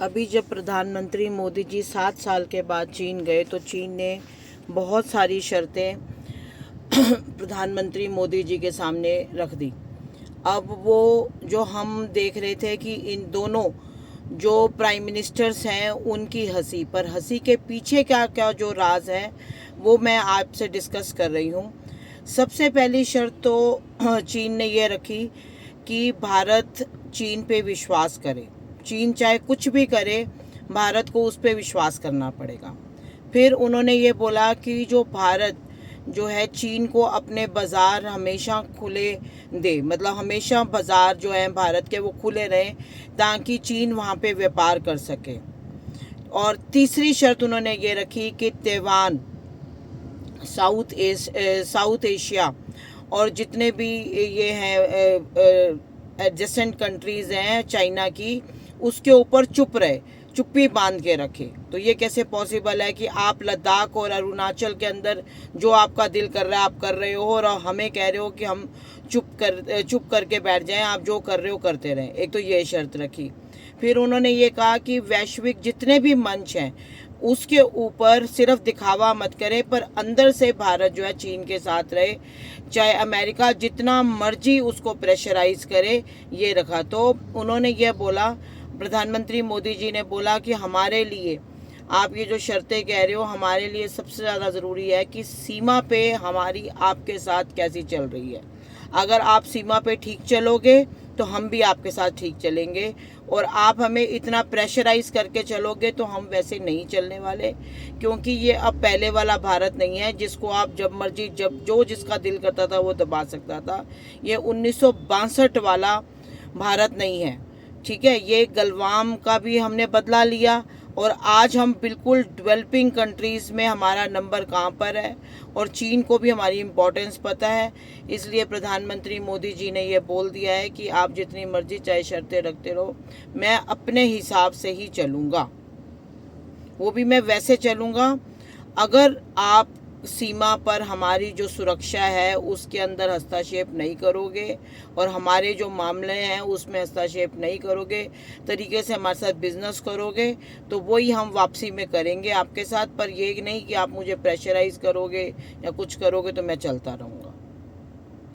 अभी जब प्रधानमंत्री मोदी जी 7 साल के बाद चीन गए तो चीन ने बहुत सारी शर्तें प्रधानमंत्री मोदी जी के सामने रख दी। अब वो जो हम देख रहे थे कि इन दोनों जो प्राइम मिनिस्टर्स हैं उनकी हंसी पर हंसी के पीछे क्या क्या जो राज है वो मैं आपसे डिस्कस कर रही हूँ। सबसे पहली शर्त तो चीन ने ये रखी कि भारत चीन पे विश्वास करे। चीन चाहे कुछ भी करे, भारत को उस पर विश्वास करना पड़ेगा। फिर उन्होंने ये बोला कि जो भारत जो है चीन को अपने बाज़ार हमेशा खुले दे, मतलब हमेशा बाज़ार जो है भारत के वो खुले रहें ताकि चीन वहाँ पे व्यापार कर सके। और तीसरी शर्त उन्होंने ये रखी कि ताइवान, साउथ एशिया और जितने भी ये हैं एडजेसेंट कंट्रीज़ हैं चाइना की, उसके ऊपर चुप्पी बांध के रखे। तो ये कैसे पॉसिबल है कि आप लद्दाख और अरुणाचल के अंदर जो आपका दिल कर रहा है आप कर रहे हो और हमें कह रहे हो कि हम चुप करके बैठ जाएं, आप जो कर रहे हो करते रहें। एक तो ये शर्त रखी। फिर उन्होंने ये कहा कि वैश्विक जितने भी मंच हैं उसके ऊपर सिर्फ दिखावा मत करे, पर अंदर से भारत जो है चीन के साथ रहे, चाहे अमेरिका जितना मर्जी उसको प्रेशराइज करे, ये रखा। तो उन्होंने ये बोला, प्रधानमंत्री मोदी जी ने बोला कि हमारे लिए आप ये जो शर्तें कह रहे हो, हमारे लिए सबसे ज़्यादा ज़रूरी है कि सीमा पे हमारी आपके साथ कैसी चल रही है। अगर आप सीमा पे ठीक चलोगे तो हम भी आपके साथ ठीक चलेंगे, और आप हमें इतना प्रेशराइज करके चलोगे तो हम वैसे नहीं चलने वाले, क्योंकि ये अब पहले वाला भारत नहीं है जिसको आप जब मर्जी जब जो जिसका दिल करता था वो दबा सकता था। ये 1962 वाला भारत नहीं है, ठीक है। ये गलवान का भी हमने बदला लिया और आज हम बिल्कुल डेवलपिंग कंट्रीज़ में हमारा नंबर कहाँ पर है, और चीन को भी हमारी इम्पोर्टेंस पता है। इसलिए प्रधानमंत्री मोदी जी ने ये बोल दिया है कि आप जितनी मर्जी चाहे शर्तें रखते रहो, मैं अपने हिसाब से ही चलूँगा, वो भी मैं वैसे चलूँगा अगर आप सीमा पर हमारी जो सुरक्षा है उसके अंदर हस्तक्षेप नहीं करोगे और हमारे जो मामले हैं उसमें हस्तक्षेप नहीं करोगे, तरीके से हमारे साथ बिजनेस करोगे, तो वही हम वापसी में करेंगे आपके साथ। पर ये नहीं कि आप मुझे प्रेशराइज करोगे या कुछ करोगे तो मैं चलता रहूँगा।